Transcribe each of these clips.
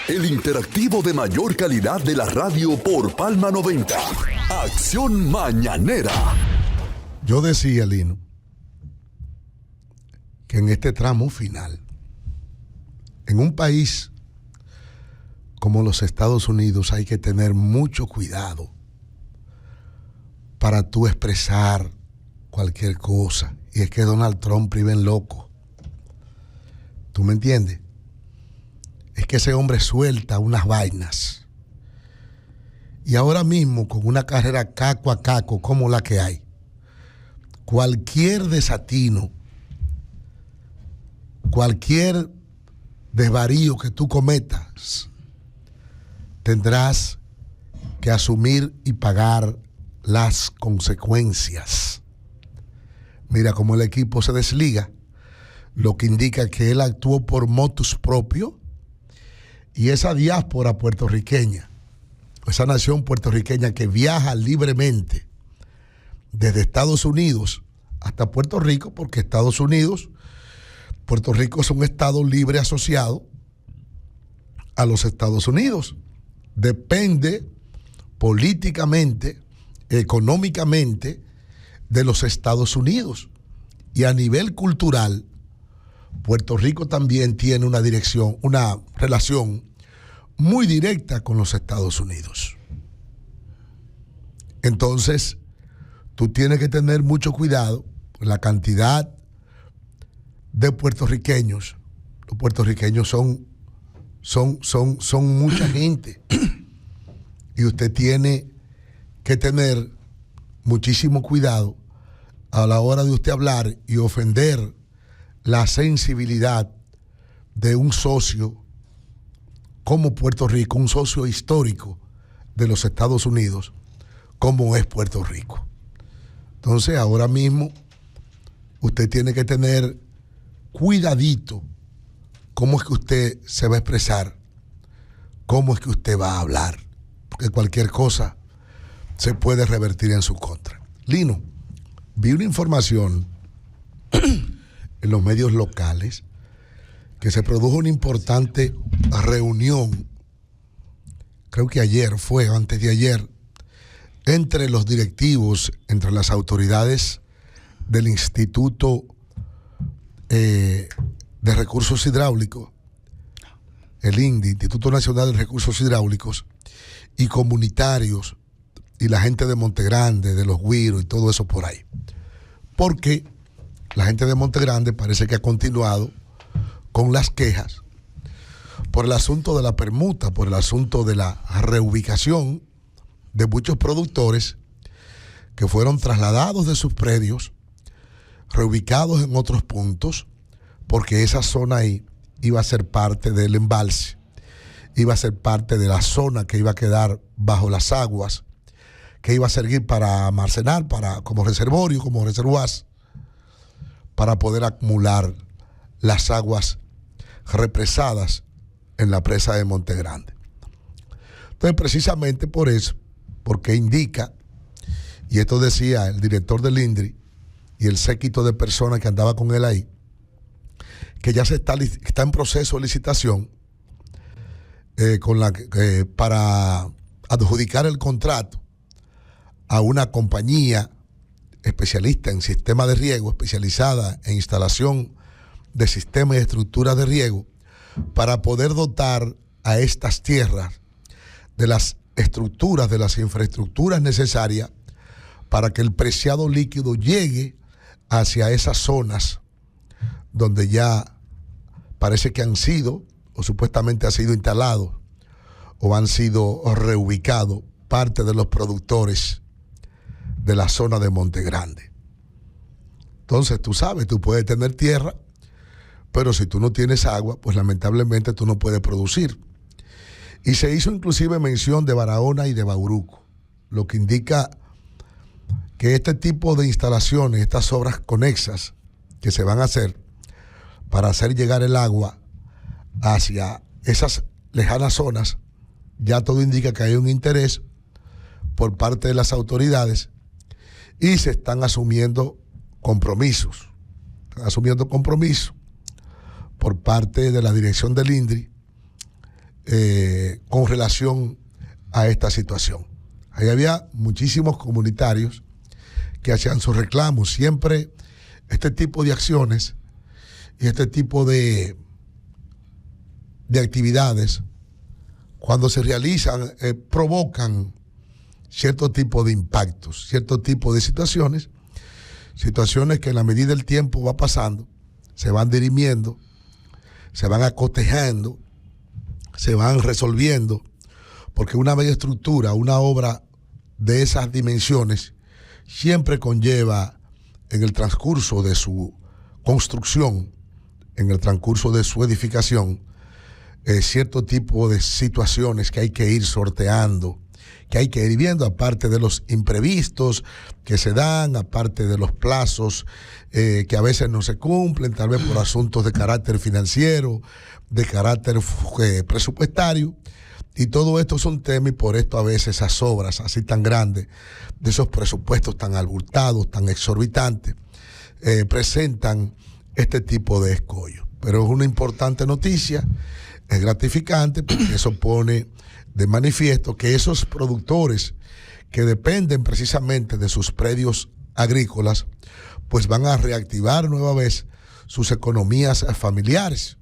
El interactivo de mayor calidad de la radio por Palma 90. Acción Mañanera. Yo decía, Lino, que en este tramo final, en un país como los Estados Unidos, hay que tener mucho cuidado para tú expresar cualquier cosa. Y es que Donald Trump vive en loco. ¿Tú me entiendes? Es que ese hombre suelta unas vainas. Y ahora mismo, con una carrera caco a caco como la que hay, cualquier desatino, cualquier desvarío que tú cometas, tendrás que asumir y pagar las consecuencias. Mira cómo el equipo se desliga, lo que indica que él actuó por motus propio, y esa diáspora puertorriqueña, esa nación puertorriqueña que viaja libremente desde Estados Unidos hasta Puerto Rico, porque Puerto Rico es un estado libre asociado a los Estados Unidos. Depende políticamente, económicamente de los Estados Unidos. Y a nivel cultural, Puerto Rico también tiene una relación muy directa con los Estados Unidos. Entonces, tú tienes que tener mucho cuidado con la cantidad de puertorriqueños. Los puertorriqueños son mucha gente. Y usted tiene que tener muchísimo cuidado a la hora de usted hablar y ofender la sensibilidad de un socio como Puerto Rico, un socio histórico de los Estados Unidos, como es Puerto Rico. Entonces, ahora mismo, usted tiene que tener cuidadito cómo es que usted se va a expresar, cómo es que usted va a hablar, porque cualquier cosa se puede revertir en su contra. Lino, vi una información en los medios locales que se produjo una importante reunión, creo que ayer fue, o antes de ayer, entre los directivos, entre las autoridades del Instituto de Recursos Hidráulicos, el INDI, Instituto Nacional de Recursos Hidráulicos, y comunitarios, y la gente de Montegrande, de Los Guiros y todo eso por ahí. Porque la gente de Montegrande parece que ha continuado con las quejas por el asunto de la permuta, por el asunto de la reubicación de muchos productores que fueron trasladados de sus predios, reubicados en otros puntos, porque esa zona ahí iba a ser parte del embalse, iba a ser parte de la zona que iba a quedar bajo las aguas, que iba a servir para almacenar, como reservorio, como reservoirs, para poder acumular las aguas represadas en la presa de Montegrande. Entonces, precisamente por eso, porque indica, y esto decía el director del INDRI y el séquito de personas que andaba con él ahí, que ya está en proceso de licitación para adjudicar el contrato a una compañía especialista en sistemas de riego, especializada en instalación de sistemas y estructuras de riego, para poder dotar a estas tierras de las estructuras, de las infraestructuras necesarias para que el preciado líquido llegue hacia esas zonas donde ya parece que han sido, o supuestamente ha sido instalado, o han sido reubicados parte de los productores de la zona de Montegrande. Entonces, tú sabes, tú puedes tener tierra, pero si tú no tienes agua, pues lamentablemente tú no puedes producir. Y se hizo inclusive mención de Barahona y de Bauruco, lo que indica que este tipo de instalaciones, estas obras conexas que se van a hacer para hacer llegar el agua hacia esas lejanas zonas, ya todo indica que hay un interés por parte de las autoridades y se están asumiendo compromisos. Por parte de la dirección del INDRI con relación a esta situación. Ahí había muchísimos comunitarios que hacían sus reclamos. Siempre este tipo de acciones y este tipo de actividades, cuando se realizan, provocan cierto tipo de impactos, cierto tipo de situaciones que en la medida del tiempo va pasando, se van dirimiendo, se van acotejando, se van resolviendo, porque una bella estructura, una obra de esas dimensiones, siempre conlleva en el transcurso de su construcción, en el transcurso de su edificación, cierto tipo de situaciones que hay que ir sorteando, que hay que ir viendo, aparte de los imprevistos que se dan, aparte de los plazos que a veces no se cumplen, tal vez por asuntos de carácter financiero, de carácter presupuestario, y todo esto es un tema, y por esto a veces esas obras así tan grandes, de esos presupuestos tan abultados, tan exorbitantes, presentan este tipo de escollos. Pero es una importante noticia, es gratificante, porque eso pone de manifiesto que esos productores que dependen precisamente de sus predios agrícolas, pues van a reactivar nueva vez sus economías familiares,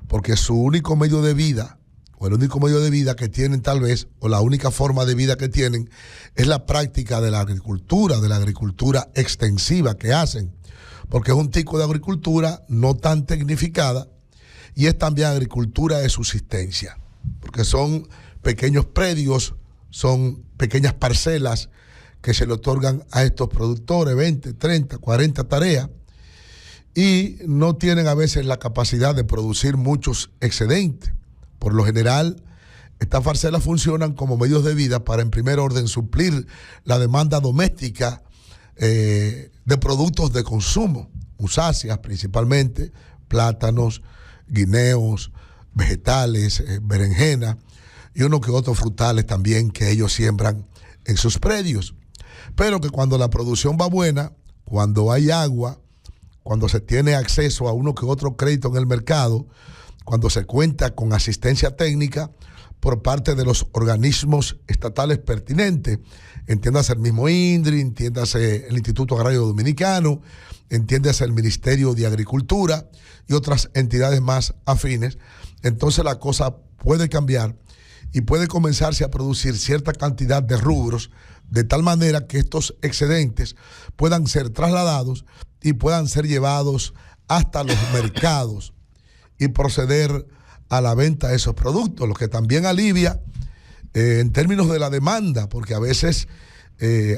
porque su único medio de vida, o el único medio de vida que tienen tal vez, o la única forma de vida que tienen, es la práctica de la agricultura extensiva que hacen, porque es un tipo de agricultura no tan tecnificada, y es también agricultura de subsistencia, porque son pequeños predios, son pequeñas parcelas que se le otorgan a estos productores, 20, 30, 40 tareas, y no tienen a veces la capacidad de producir muchos excedentes. Por lo general, estas parcelas funcionan como medios de vida para, en primer orden, suplir la demanda doméstica de productos de consumo, musáceas principalmente, plátanos, guineos, vegetales, berenjena, y uno que otros frutales también que ellos siembran en sus predios. Pero que cuando la producción va buena, cuando hay agua, cuando se tiene acceso a uno que otro crédito en el mercado, cuando se cuenta con asistencia técnica por parte de los organismos estatales pertinentes, entiéndase el mismo INDRI, entiéndase el Instituto Agrario Dominicano, entiéndase el Ministerio de Agricultura y otras entidades más afines, entonces la cosa puede cambiar y puede comenzarse a producir cierta cantidad de rubros, de tal manera que estos excedentes puedan ser trasladados y puedan ser llevados hasta los mercados y proceder a la venta de esos productos, lo que también alivia en términos de la demanda, porque a veces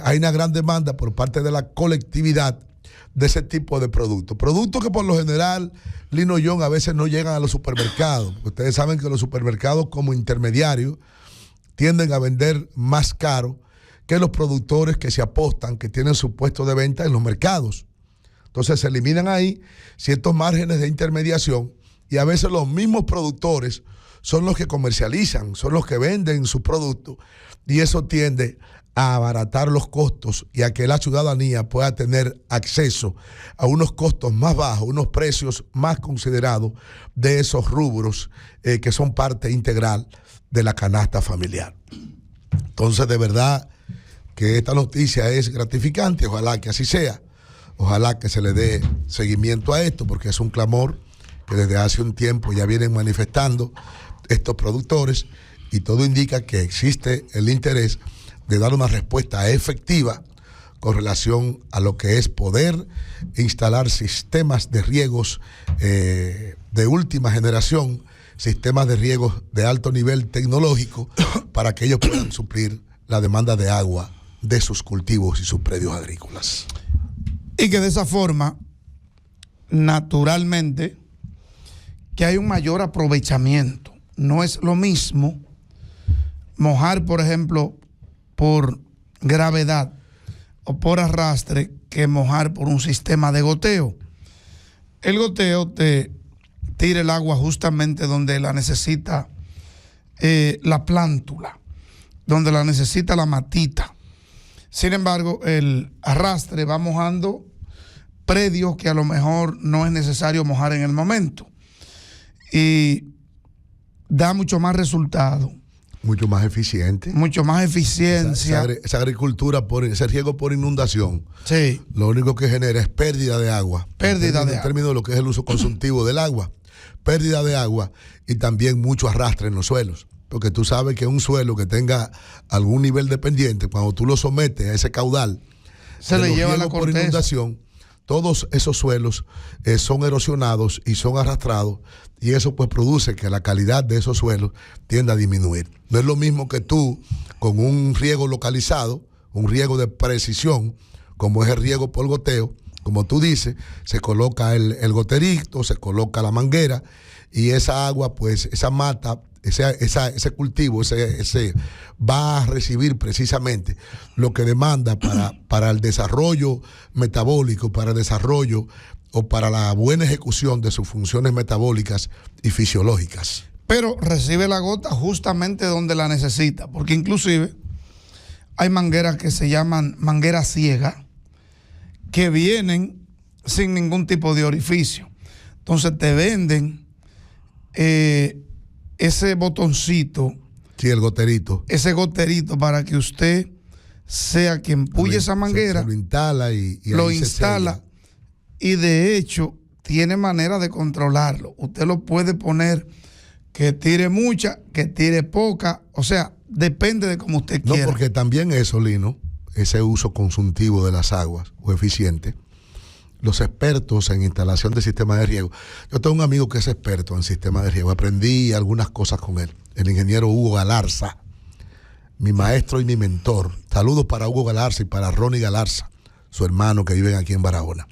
hay una gran demanda por parte de la colectividad de ese tipo de productos. Productos que por lo general, Lino John, a veces no llegan a los supermercados. Ustedes saben que los supermercados como intermediarios tienden a vender más caro que los productores que se apostan, que tienen su puesto de venta en los mercados. Entonces se eliminan ahí ciertos márgenes de intermediación y a veces los mismos productores son los que comercializan, son los que venden sus productos y eso tiende a abaratar los costos y a que la ciudadanía pueda tener acceso a unos costos más bajos, unos precios más considerados de esos rubros que son parte integral de la canasta familiar. Entonces, de verdad que esta noticia es gratificante, ojalá que así sea, ojalá que se le dé seguimiento a esto, porque es un clamor que desde hace un tiempo ya vienen manifestando estos productores y todo indica que existe el interés de dar una respuesta efectiva con relación a lo que es poder instalar sistemas de riegos de última generación, sistemas de riegos de alto nivel tecnológico para que ellos puedan suplir la demanda de agua de sus cultivos y sus predios agrícolas. Y que de esa forma, naturalmente, que hay un mayor aprovechamiento. No es lo mismo mojar, por ejemplo, por gravedad o por arrastre que mojar por un sistema de goteo. El goteo te tira el agua justamente donde la necesita la plántula, donde la necesita la matita. Sin embargo, el arrastre va mojando predios que a lo mejor no es necesario mojar en el momento. Y da mucho más resultado. Mucho más eficiente. Mucho más eficiencia. Esa agricultura, ese riego por inundación, sí, lo único que genera es pérdida de agua. En términos de lo que es el uso consultivo del agua. Pérdida de agua y también mucho arrastre en los suelos. Porque tú sabes que un suelo que tenga algún nivel de pendiente, cuando tú lo sometes a ese caudal, se le lleva la por inundación, todos esos suelos son erosionados y son arrastrados, y eso pues produce que la calidad de esos suelos tienda a disminuir. No es lo mismo que tú con un riego localizado, un riego de precisión, como es el riego por goteo, como tú dices, se coloca el goterito, se coloca la manguera, y esa agua, pues esa mata, ese cultivo, ese va a recibir precisamente lo que demanda para el desarrollo metabólico, para el desarrollo o para la buena ejecución de sus funciones metabólicas y fisiológicas. Pero recibe la gota justamente donde la necesita, porque inclusive hay mangueras que se llaman mangueras ciegas, que vienen sin ningún tipo de orificio. Entonces te venden ese botoncito. Sí, el goterito. Ese goterito para que usted sea quien puye esa manguera. Se lo instala y lo instala. Y de hecho, tiene manera de controlarlo. Usted lo puede poner que tire mucha, que tire poca. O sea, depende de cómo usted quiera. No, porque también eso, Lino, ese uso consultivo de las aguas o eficiente, los expertos en instalación de sistemas de riego. Yo tengo un amigo que es experto en sistemas de riego. Aprendí algunas cosas con él. El ingeniero Hugo Galarza, mi maestro y mi mentor. Saludos para Hugo Galarza y para Ronnie Galarza, su hermano que viven aquí en Barahona.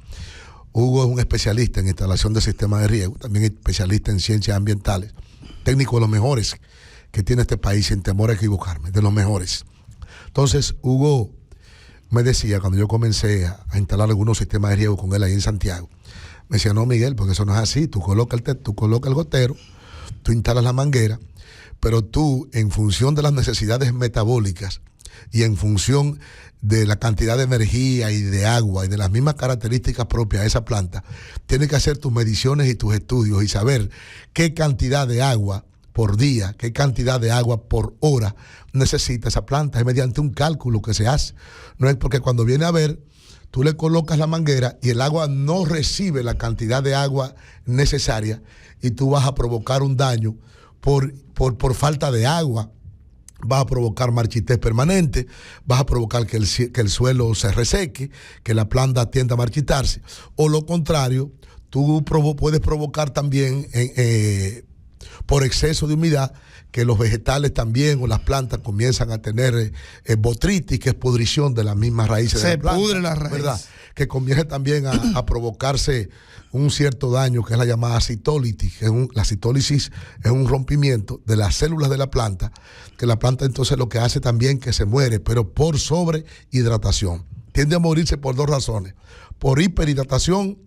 Hugo es un especialista en instalación de sistemas de riego, también especialista en ciencias ambientales, técnico de los mejores que tiene este país, sin temor a equivocarme, de los mejores. Entonces, Hugo me decía, cuando yo comencé a instalar algunos sistemas de riego con él ahí en Santiago, me decía, no, Miguel, porque eso no es así. Tú colocas el gotero, tú instalas la manguera, pero tú, en función de las necesidades metabólicas y en función de la cantidad de energía y de agua y de las mismas características propias de esa planta, tienes que hacer tus mediciones y tus estudios y saber qué cantidad de agua por día, qué cantidad de agua por hora necesita esa planta. Es mediante un cálculo que se hace. No es porque cuando viene a ver, tú le colocas la manguera y el agua no recibe la cantidad de agua necesaria y tú vas a provocar un daño por falta de agua. Vas a provocar marchitez permanente, vas a provocar que el suelo se reseque, que la planta tienda a marchitarse. O lo contrario, tú puedes provocar también por exceso de humedad, que los vegetales también o las plantas comienzan a tener botritis, que es pudrición de las mismas raíces de la planta. Se pudre la raíz. ¿Verdad? Que comienza también a provocarse un cierto daño, que es la llamada citólisis. La citólisis es un rompimiento de las células de la planta, que la planta entonces lo que hace también que se muere, pero por sobrehidratación. Tiende a morirse por dos razones, por hiperhidratación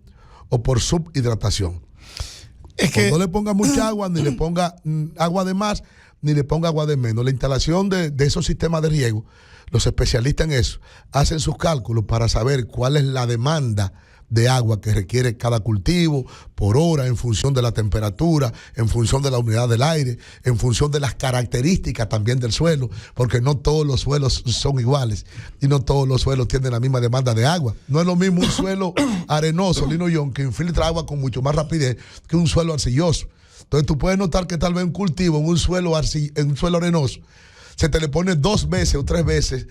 o por subhidratación. Es que no le ponga mucha agua, ni le ponga agua de más, ni le ponga agua de menos. La instalación de esos sistemas de riego, los especialistas en eso, hacen sus cálculos para saber cuál es la demanda de agua que requiere cada cultivo por hora, en función de la temperatura, en función de la humedad del aire, en función de las características también del suelo, porque no todos los suelos son iguales y no todos los suelos tienen la misma demanda de agua. No es lo mismo un suelo arenoso, Lino John, que infiltra agua con mucho más rapidez que un suelo arcilloso. Entonces tú puedes notar que tal vez un cultivo en un suelo arenoso se te le pone 2 veces o 3 veces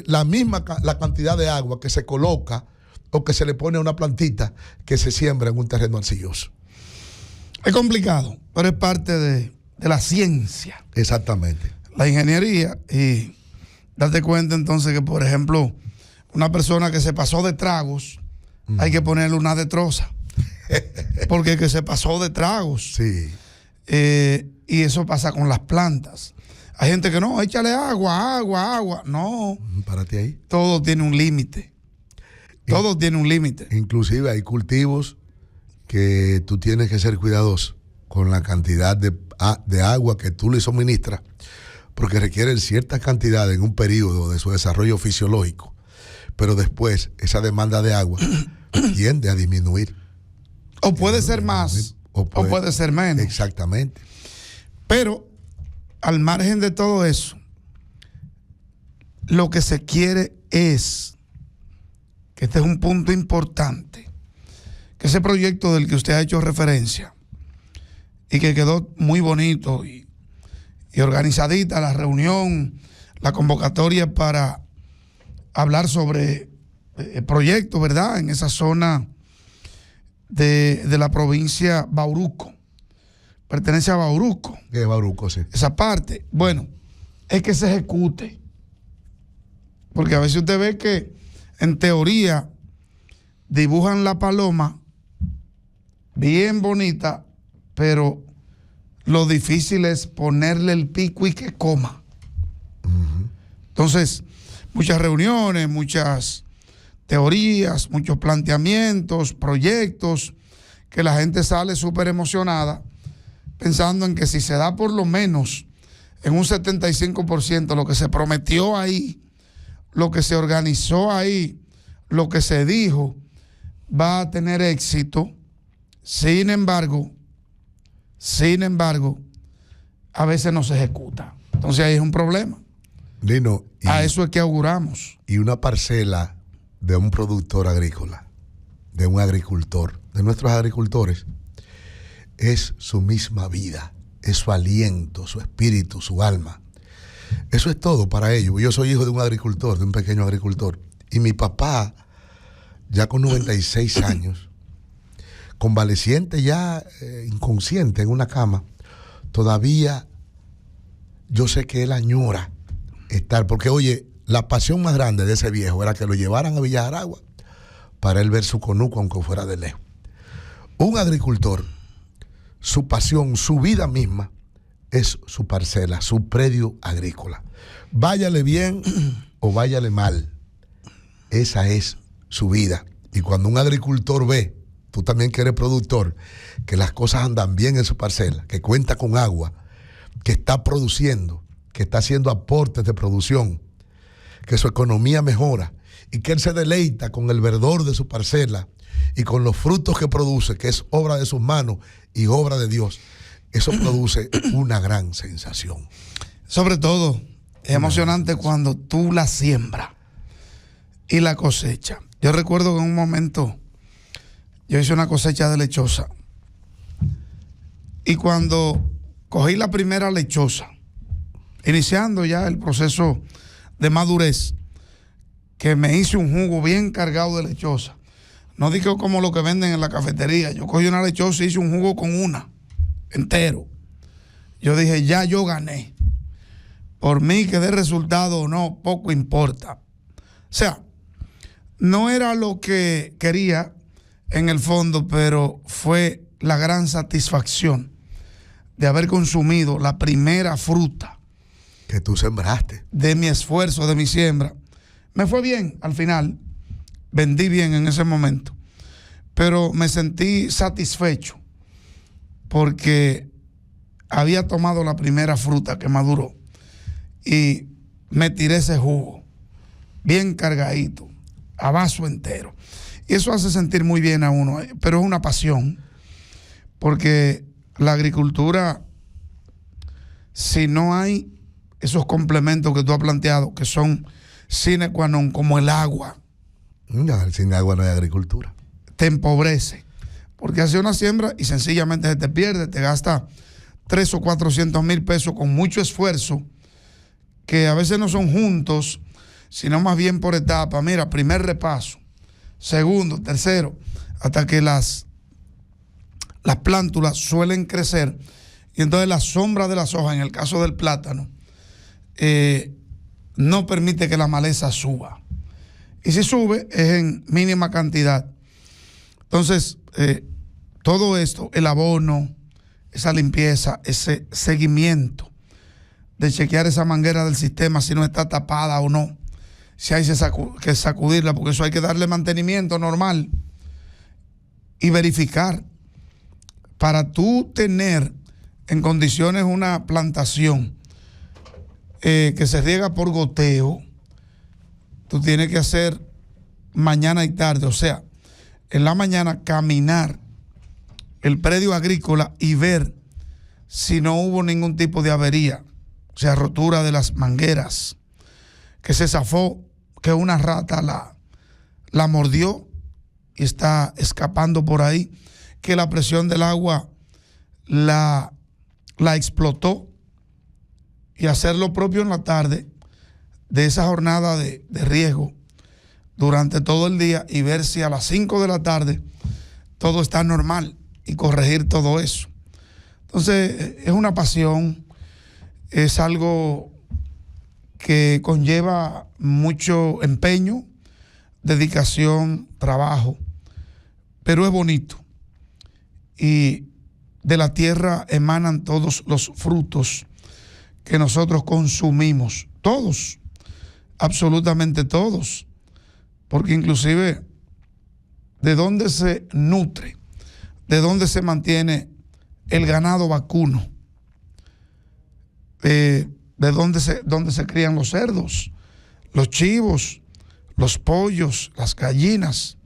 la cantidad de agua que se coloca o que se le pone a una plantita que se siembra en un terreno arcilloso. Es complicado, pero es parte de la ciencia. Exactamente. La ingeniería. Y date cuenta entonces que, por ejemplo, una persona que se pasó de tragos, hay que ponerle una detroza. Porque que se pasó de tragos. Sí. Y eso pasa con las plantas. Hay gente que no, échale agua. No. Párate ahí. Todo tiene un límite. Todo tiene un límite. Inclusive hay cultivos que tú tienes que ser cuidadoso con la cantidad de agua que tú le suministras, porque requieren cierta cantidad en un periodo de su desarrollo fisiológico, pero después esa demanda de agua tiende a disminuir. O puede ser más, o puede ser menos. Exactamente. Pero al margen de todo eso, lo que se quiere es, que este es un punto importante, que ese proyecto del que usted ha hecho referencia y que quedó muy bonito y organizadita la reunión, la convocatoria para hablar sobre el proyecto, ¿verdad?, en esa zona de la provincia Bauruco. Pertenece a Bauruco. De Bauruco, sí. Esa parte. Bueno, es que se ejecute. Porque a veces usted ve que en teoría dibujan la paloma bien bonita, pero lo difícil es ponerle el pico y que coma. Entonces, muchas reuniones, muchas teorías, muchos planteamientos, proyectos, que la gente sale súper emocionada, pensando en que si se da por lo menos en un 75% lo que se prometió ahí, lo que se organizó ahí, lo que se dijo, va a tener éxito. Sin embargo, a veces no se ejecuta. Entonces ahí es un problema. Lino, A eso es que auguramos. Y una parcela de un productor agrícola, de un agricultor, de nuestros agricultores, es su misma vida, es su aliento, su espíritu, su alma. Eso es todo para ellos. Yo soy hijo de un agricultor, de un pequeño agricultor. Y mi papá, ya con 96 años, convaleciente ya, inconsciente en una cama, todavía yo sé que él añora estar, porque oye, la pasión más grande de ese viejo era que lo llevaran a Villa Aragua para él ver su conuco, aunque fuera de lejos. Un agricultor, su pasión, su vida misma, es su parcela, su predio agrícola. Váyale bien o váyale mal, esa es su vida. Y cuando un agricultor ve, tú también que eres productor, que las cosas andan bien en su parcela, que cuenta con agua, que está produciendo, que está haciendo aportes de producción, que su economía mejora y que él se deleita con el verdor de su parcela y con los frutos que produce, que es obra de sus manos y obra de Dios, eso produce una gran sensación. Sobre todo, es emocionante cuando tú la siembras y la cosecha. Yo recuerdo que en un momento yo hice una cosecha de lechosa y cuando cogí la primera lechosa, iniciando ya el proceso de madurez, que me hice un jugo bien cargado de lechosa. No digo como lo que venden en la cafetería. Yo cogí una lechosa y hice un jugo con una, entero. Yo dije, ya yo gané. Por mí que dé resultado o no, poco importa. O sea, no era lo que quería en el fondo, pero fue la gran satisfacción de haber consumido la primera fruta que tú sembraste, de mi esfuerzo, de mi siembra. Me fue bien al final, vendí bien en ese momento, pero me sentí satisfecho porque había tomado la primera fruta que maduró y me tiré ese jugo bien cargadito, a vaso entero. Y eso hace sentir muy bien a uno, pero es una pasión, porque la agricultura, si no hay esos complementos que tú has planteado, que son sine qua non, como el agua. No, sin agua no hay agricultura. Te empobrece, porque hace una siembra y sencillamente se te pierde, te gasta 300 o 400 mil pesos con mucho esfuerzo, que a veces no son juntos, sino más bien por etapa. Mira, primer repaso, segundo, tercero, hasta que las plántulas suelen crecer y entonces la sombra de las hojas, en el caso del plátano, no permite que la maleza suba. Y si sube, es en mínima cantidad. Entonces, todo esto, el abono, esa limpieza, ese seguimiento de chequear esa manguera del sistema, si no está tapada o no, si hay que sacudirla, porque eso hay que darle mantenimiento normal y verificar. Para tú tener en condiciones una plantación que se riega por goteo, tú tienes que hacer mañana y tarde, o sea, en la mañana caminar el predio agrícola y ver si no hubo ningún tipo de avería, o sea, rotura de las mangueras, que se zafó, que una rata la mordió y está escapando por ahí, que la presión del agua la explotó, y hacer lo propio en la tarde de esa jornada de riesgo durante todo el día y ver si a las 5 de la tarde todo está normal y corregir todo eso. Entonces, es una pasión, es algo que conlleva mucho empeño, dedicación, trabajo, pero es bonito. Y de la tierra emanan todos los frutos que nosotros consumimos, todos, absolutamente todos, porque inclusive de dónde se nutre, de dónde se mantiene el ganado vacuno, de dónde se crían los cerdos, los chivos, los pollos, las gallinas,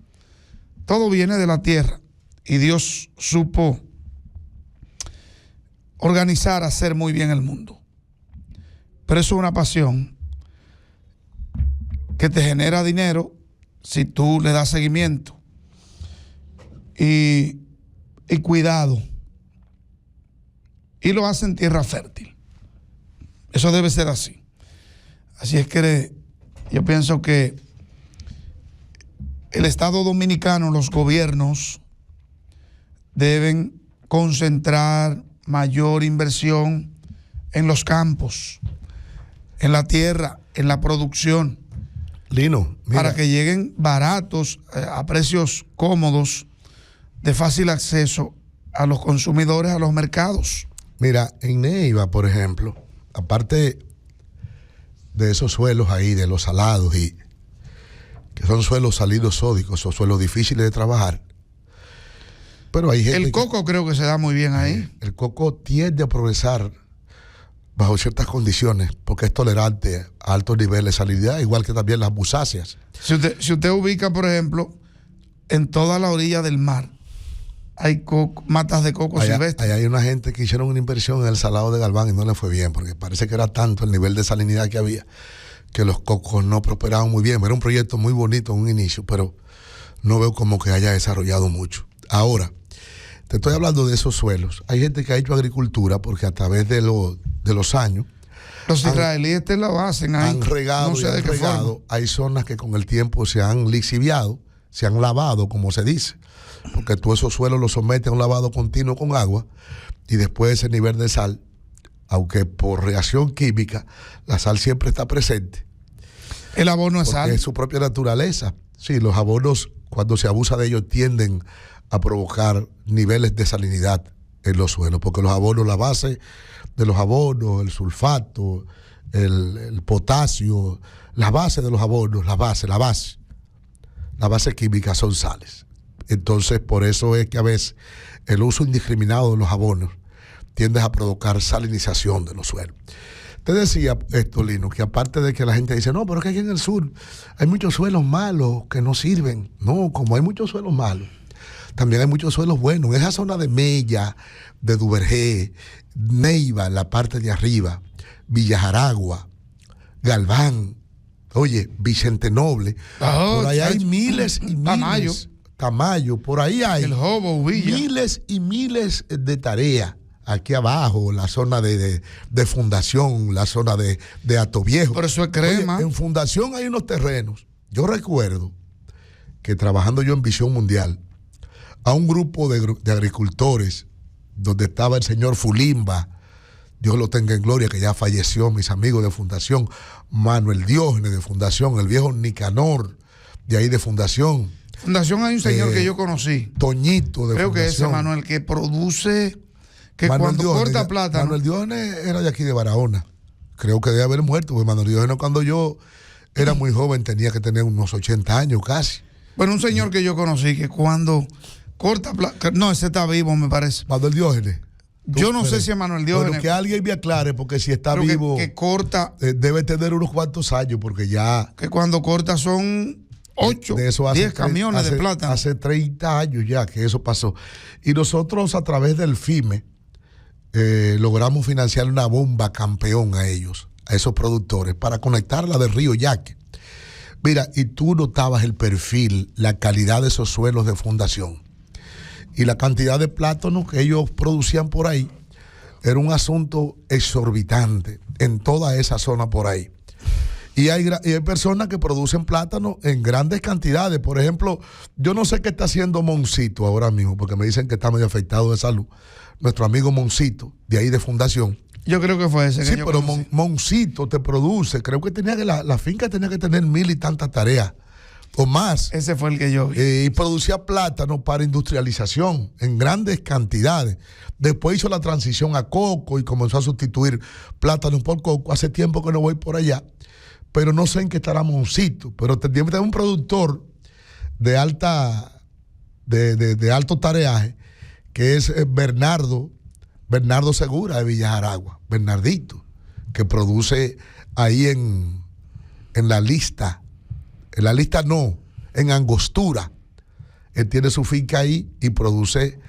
todo viene de la tierra, y Dios supo organizar, hacer muy bien el mundo. Pero eso es una pasión que te genera dinero si tú le das seguimiento y cuidado, y lo hace en tierra fértil. Eso debe ser así. Así es que yo pienso que el Estado Dominicano, los gobiernos deben concentrar mayor inversión en los campos, en la tierra, en la producción, Lino, mira, para que lleguen baratos, a precios cómodos, de fácil acceso a los consumidores, a los mercados. Mira, en Neiva, por ejemplo, aparte de esos suelos ahí, de los salados, y que son suelos salidos sódicos, son suelos difíciles de trabajar, pero hay gente. El coco creo que se da muy bien ahí. El coco tiende a progresar bajo ciertas condiciones, porque es tolerante a altos niveles de salinidad, igual que también las musáceas. Si usted ubica, por ejemplo, en toda la orilla del mar, hay matas de coco silvestre. Hay una gente que hicieron una inversión en el salado de Galván y no le fue bien, porque parece que era tanto el nivel de salinidad que había, que los cocos no prosperaban muy bien. Era un proyecto muy bonito en un inicio, pero no veo como que haya desarrollado mucho. Ahora, te estoy hablando de esos suelos. Hay gente que ha hecho agricultura porque a través de los años los israelíes te lo hacen ahí. Han regado, no sé de qué forma. Hay zonas que con el tiempo se han lixiviado, se han lavado, como se dice, porque tú esos suelos los sometes a un lavado continuo con agua, y después ese nivel de sal, aunque por reacción química, la sal siempre está presente. El abono es sal. Es su propia naturaleza. Sí, los abonos, cuando se abusa de ellos, tienden a provocar niveles de salinidad en los suelos, porque los abonos, la base de los abonos, el sulfato, el potasio, la base de los abonos, la base química son sales. Entonces, por eso es que a veces el uso indiscriminado de los abonos tiende a provocar salinización de los suelos. Te decía esto, Lino, que aparte de que la gente dice, no, pero es que aquí en el sur hay muchos suelos malos que no sirven. No, como hay muchos suelos malos, también hay muchos suelos buenos. En esa zona de Mella, de Duvergé, Neiva, en la parte de arriba, Villa Jaragua, Galván, oye, Vicente Noble, por ahí hay miles y miles. Tamayo, por ahí hay el Jobo, Villa, miles y miles de tareas. Aquí abajo, la zona de Fundación, la zona de Atoviejo. Por eso es crema. Oye, en Fundación hay unos terrenos. Yo recuerdo que trabajando yo en Visión Mundial, a un grupo de agricultores, donde estaba el señor Fulimba, Dios lo tenga en gloria, que ya falleció, mis amigos de Fundación, Manuel Diógenes de Fundación, el viejo Nicanor, de ahí de Fundación. Fundación hay un señor que yo conocí. Toñito de Creo Fundación. que ese Manuel, que produce, que Manuel cuando Diógenes, corta plátano. Manuel Diógenes era de aquí de Barahona. Creo que debe haber muerto, porque Manuel Diógenes, cuando yo era muy joven, tenía que tener unos 80 años casi. Bueno, un señor que yo conocí que cuando corta plátano, no, ese está vivo, me parece. Manuel Diógenes. Yo no sé si es Manuel Diógenes. Bueno, que alguien me aclare, porque si está pero vivo, que corta, debe tener unos cuantos años, porque ya... Que cuando corta son 8, 10 camiones de plátano. Hace 30 años ya que eso pasó. Y nosotros, a través del FIME, logramos financiar una bomba campeón a ellos, a esos productores, para conectarla del río Yaque. Mira, y tú notabas el perfil, la calidad de esos suelos de fundación y la cantidad de plátanos que ellos producían por ahí. Era un asunto exorbitante en toda esa zona por ahí. Y hay personas que producen plátano en grandes cantidades. Por ejemplo, yo no sé qué está haciendo Moncito ahora mismo, porque me dicen que está medio afectado de salud. Nuestro amigo Moncito, de ahí de Fundación. Yo creo que fue ese. Sí, pero Moncito te produce, creo que tenía que la finca tenía que tener 1000 y tantas tareas o más. Ese fue el que yo vi. Y producía plátano para industrialización en grandes cantidades. Después hizo la transición a coco y comenzó a sustituir plátano por coco. Hace tiempo que no voy por allá, pero no sé en qué estará Moncito. Pero tiene un productor de de alto tareaje, que es Bernardo Segura de Villajaragua, Bernardito, que produce ahí en la lista. En la lista no, en Angostura. Él tiene su finca ahí y produce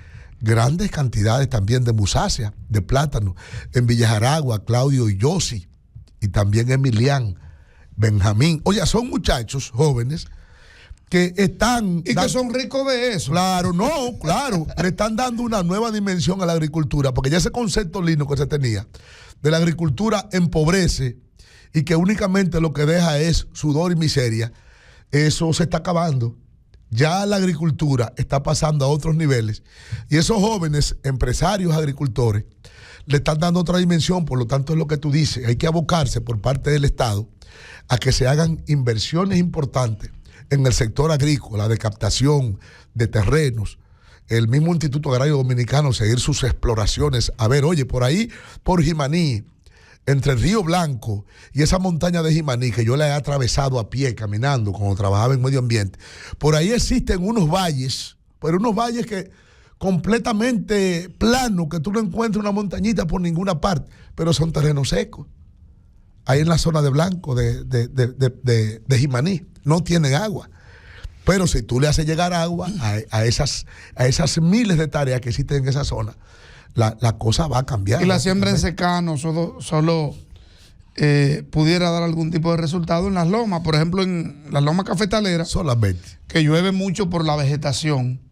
grandes cantidades también de musácea, de plátano. En Villajaragua, Claudio y Yossi, y también Emilián, Benjamín. Oye, son muchachos jóvenes que están... Y que son ricos de eso. Claro, le están dando una nueva dimensión a la agricultura, porque ya ese concepto lindo que se tenía de la agricultura empobrece y que únicamente lo que deja es sudor y miseria. Eso se está acabando. Ya la agricultura está pasando a otros niveles y esos jóvenes empresarios agricultores le están dando otra dimensión. Por lo tanto, es lo que tú dices, hay que abocarse por parte del Estado a que se hagan inversiones importantes en el sector agrícola, de captación de terrenos. El mismo Instituto Agrario Dominicano seguir sus exploraciones. A ver, oye, por ahí, por Jimaní, entre el Río Blanco y esa montaña de Jimaní, que yo la he atravesado a pie, caminando, cuando trabajaba en medio ambiente, por ahí existen unos valles, pero unos valles que completamente planos, que tú no encuentras una montañita por ninguna parte, pero son terrenos secos. Ahí en la zona de Blanco, de Jimaní, no tienen agua. Pero si tú le haces llegar agua a esas miles de tareas que existen en esa zona, la cosa va a cambiar. Y la siembra en secano solo pudiera dar algún tipo de resultado en las lomas. Por ejemplo, en las lomas cafetaleras, solamente, que llueve mucho por la vegetación,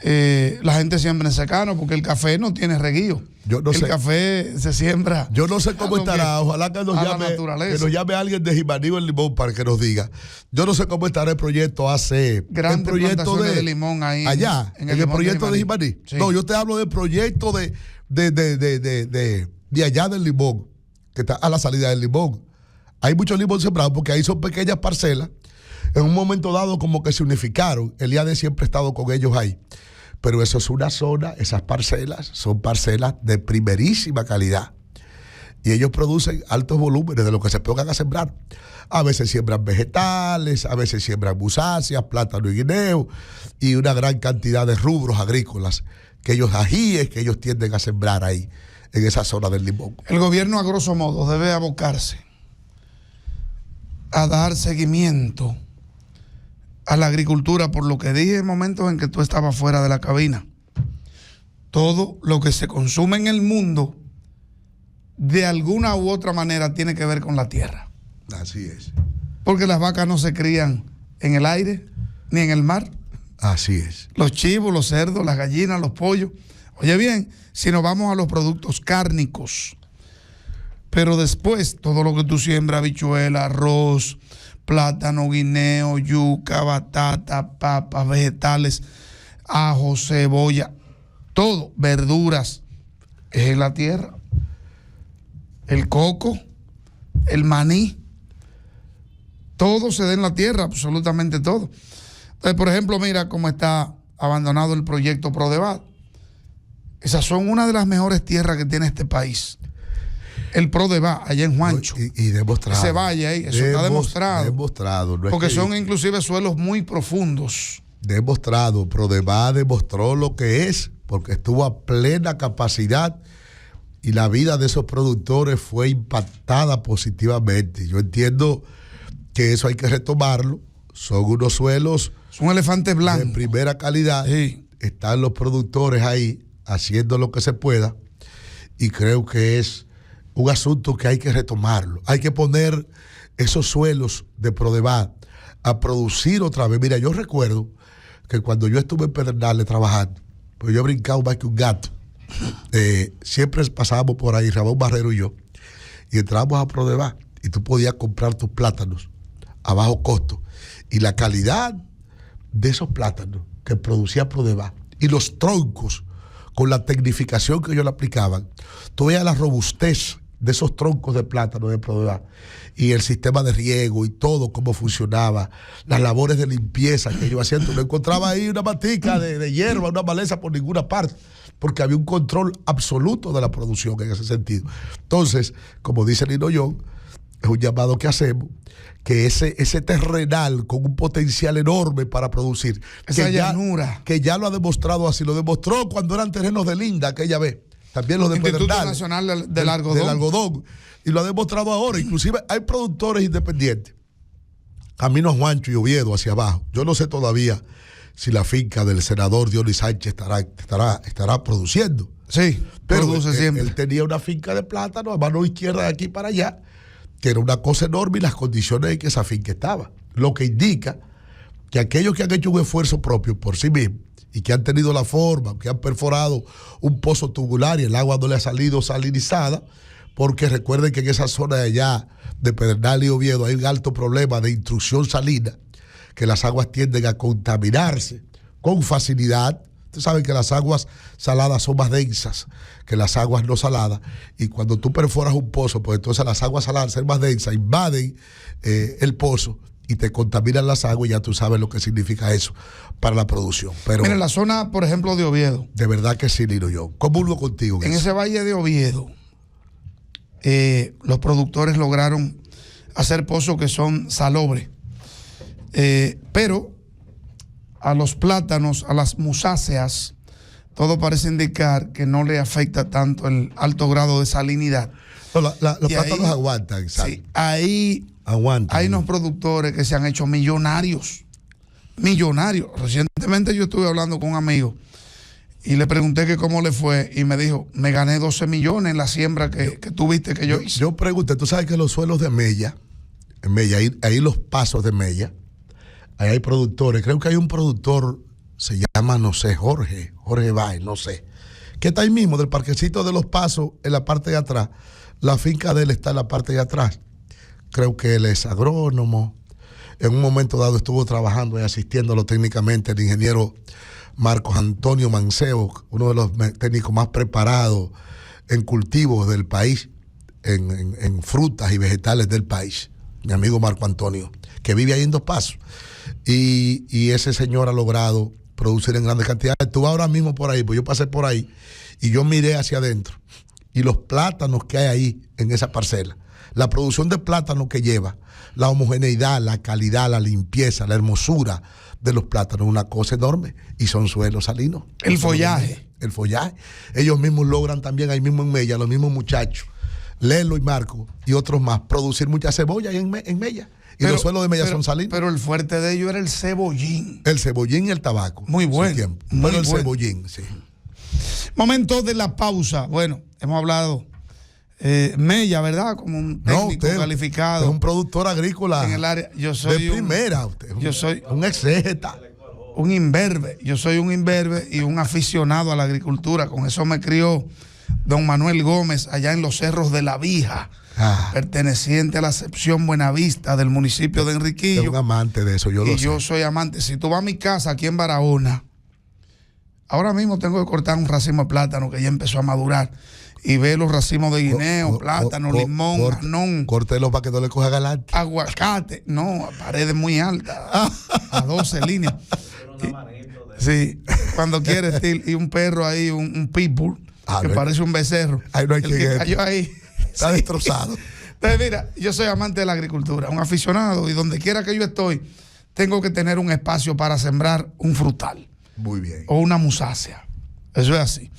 la gente siembra en secano porque el café no tiene reguío. El café se siembra. Yo no sé cómo estará. Ojalá que nos llame alguien de Jimaní o el Limón para que nos diga. Yo no sé cómo estará el proyecto Grandes plantaciones de limón ahí. Allá, en el proyecto de Jimaní. Sí. No, yo te hablo del proyecto de allá del Limón, que está a la salida del Limón. Hay muchos limón sembrados porque ahí son pequeñas parcelas. En un momento dado como que se unificaron. El IAD siempre ha estado con ellos ahí. Pero eso es una zona, esas parcelas son parcelas de primerísima calidad. Y ellos producen altos volúmenes de lo que se pongan a sembrar. A veces siembran vegetales, a veces siembran musáceas, plátano y guineo, y una gran cantidad de rubros agrícolas que ellos ajíes, que ellos tienden a sembrar ahí, en esa zona del Limón. El gobierno, a grosso modo, debe abocarse a dar seguimiento a la agricultura, por lo que dije en momentos en que tú estabas fuera de la cabina. Todo lo que se consume en el mundo, de alguna u otra manera, tiene que ver con la tierra. Así es. Porque las vacas no se crían en el aire, ni en el mar. Así es. Los chivos, los cerdos, las gallinas, los pollos. Oye bien, si nos vamos a los productos cárnicos, pero después todo lo que tú siembras, habichuela, arroz, plátano, guineo, yuca, batata, papas, vegetales, ajo, cebolla, todo, verduras, es en la tierra. El coco, el maní, todo se da en la tierra, absolutamente todo. Entonces, por ejemplo, mira cómo está abandonado el proyecto Prodevad. Esas son una de las mejores tierras que tiene este país. El Prodevad, allá en Juancho. Y demostrado. Ese valle ahí, eso está demostrado. Demostrado. No, porque son inclusive suelos muy profundos. Demostrado. Prodevad demostró lo que es, porque estuvo a plena capacidad y la vida de esos productores fue impactada positivamente. Yo entiendo que eso hay que retomarlo. Son unos suelos. Son elefantes blancos. De primera calidad. Sí. Están los productores ahí haciendo lo que se pueda. y creo que es un asunto que hay que retomarlo. Hay que poner esos suelos de Prodevar a producir otra vez. Mira, yo recuerdo que cuando yo estuve en Pedernales trabajando, pues yo he brincado más que un gato. Siempre pasábamos por ahí, Ramón Barrero y yo, y entrábamos a Prodevar y tú podías comprar tus plátanos a bajo costo. Y la calidad de esos plátanos que producía Prodevar y los troncos con la tecnificación que ellos le aplicaban, tú veías la robustez de esos troncos de plátano de Prodevar y el sistema de riego y todo cómo funcionaba, las labores de limpieza que ellos hacían. Tú no encontrabas ahí una matica de hierba, una maleza por ninguna parte, porque había un control absoluto de la producción en ese sentido. Entonces, como dice Lino John, es un llamado que hacemos, que ese terrenal con un potencial enorme para producir, esa llanura, que ya lo ha demostrado así, lo demostró cuando eran terrenos de Linda aquella vez, también los de Instituto Pedernales, Nacional del Algodón, y lo ha demostrado ahora. Inclusive hay productores independientes, camino a Juancho y Oviedo hacia abajo. Yo no sé todavía si la finca del senador Dionis Sánchez estará produciendo. Sí, pero produce siempre. Él tenía una finca de plátano a mano izquierda de aquí para allá, que era una cosa enorme, y las condiciones en que esa finca estaba. Lo que indica que aquellos que han hecho un esfuerzo propio por sí mismos y que han tenido la forma, que han perforado un pozo tubular y el agua no le ha salido salinizada, porque recuerden que en esa zona de allá de Pedernales y Oviedo hay un alto problema de intrusión salina, que las aguas tienden a contaminarse con facilidad. Ustedes saben que las aguas saladas son más densas que las aguas no saladas, y cuando tú perforas un pozo, pues entonces las aguas saladas, ser más densas, invaden el pozo y te contaminan las aguas, y ya tú sabes lo que significa eso para la producción. Pero mira, en la zona, por ejemplo, de Oviedo. De verdad que sí, Lino John. Comulgo contigo. En ese valle de Oviedo, los productores lograron hacer pozos que son salobres. Pero a los plátanos, a las musáceas, todo parece indicar que no le afecta tanto el alto grado de salinidad. No, los plátanos aguantan. Sí, ahí aguantan. Hay unos productores que se han hecho millonarios. Millonarios. Recientemente yo estuve hablando con un amigo y le pregunté que cómo le fue y me dijo, me gané 12 millones en la siembra que tú viste que yo hice. Yo pregunté, tú sabes que los suelos de Mella, ahí los pasos de Mella, ahí hay productores, creo que hay un productor, se llama, no sé, Jorge Bay, no sé, que está ahí mismo, del parquecito de los pasos, en la parte de atrás. La finca de él está en la parte de atrás. Creo que él es agrónomo. En un momento dado estuvo trabajando y asistiéndolo técnicamente el ingeniero Marcos Antonio Manceo, uno de los técnicos más preparados en cultivos del país, en frutas y vegetales del país. Mi amigo Marco Antonio, que vive ahí en Dos Pasos. Y ese señor ha logrado producir en grandes cantidades. Estuve ahora mismo por ahí, pues yo pasé por ahí y yo miré hacia adentro. Y los plátanos que hay ahí en esa parcela, la producción de plátano que lleva, la homogeneidad, la calidad, la limpieza, la hermosura de los plátanos, una cosa enorme. Y son suelos salinos. El follaje. El follaje. Ellos mismos logran también ahí mismo en Mella, los mismos muchachos, Lelo y Marco y otros más, producir mucha cebolla ahí en Mella. Y los suelos de Mella son salinos. Pero el fuerte de ellos era el cebollín. El cebollín y el tabaco. Muy bueno. Pero el cebollín, sí. Momento de la pausa. Bueno, hemos hablado Mella, ¿verdad? Como un técnico calificado. Es un productor agrícola en el área. Yo soy de primera. Yo soy un exégeta. Un imberbe. Yo soy un imberbe y un aficionado a la agricultura. Con eso me crió don Manuel Gómez allá en los Cerros de la Vija, perteneciente a la sección Buenavista del municipio de Enriquillo. Es un amante de eso, yo lo sé. Y yo soy amante. Si tú vas a mi casa aquí en Barahona, ahora mismo tengo que cortar un racimo de plátano que ya empezó a madurar y ver los racimos de guineo, plátano, limón, anón. Córtelo para que no le coja galante. Aguacate. No, a paredes muy altas, a 12 líneas. Sí, cuando quieres, y un perro ahí, un pitbull, que parece un becerro. Ahí no hay que cayó ahí. Está destrozado. Entonces, mira, yo soy amante de la agricultura, un aficionado, y donde quiera que yo estoy, tengo que tener un espacio para sembrar un frutal. Muy bien. O una musácea. Eso es así.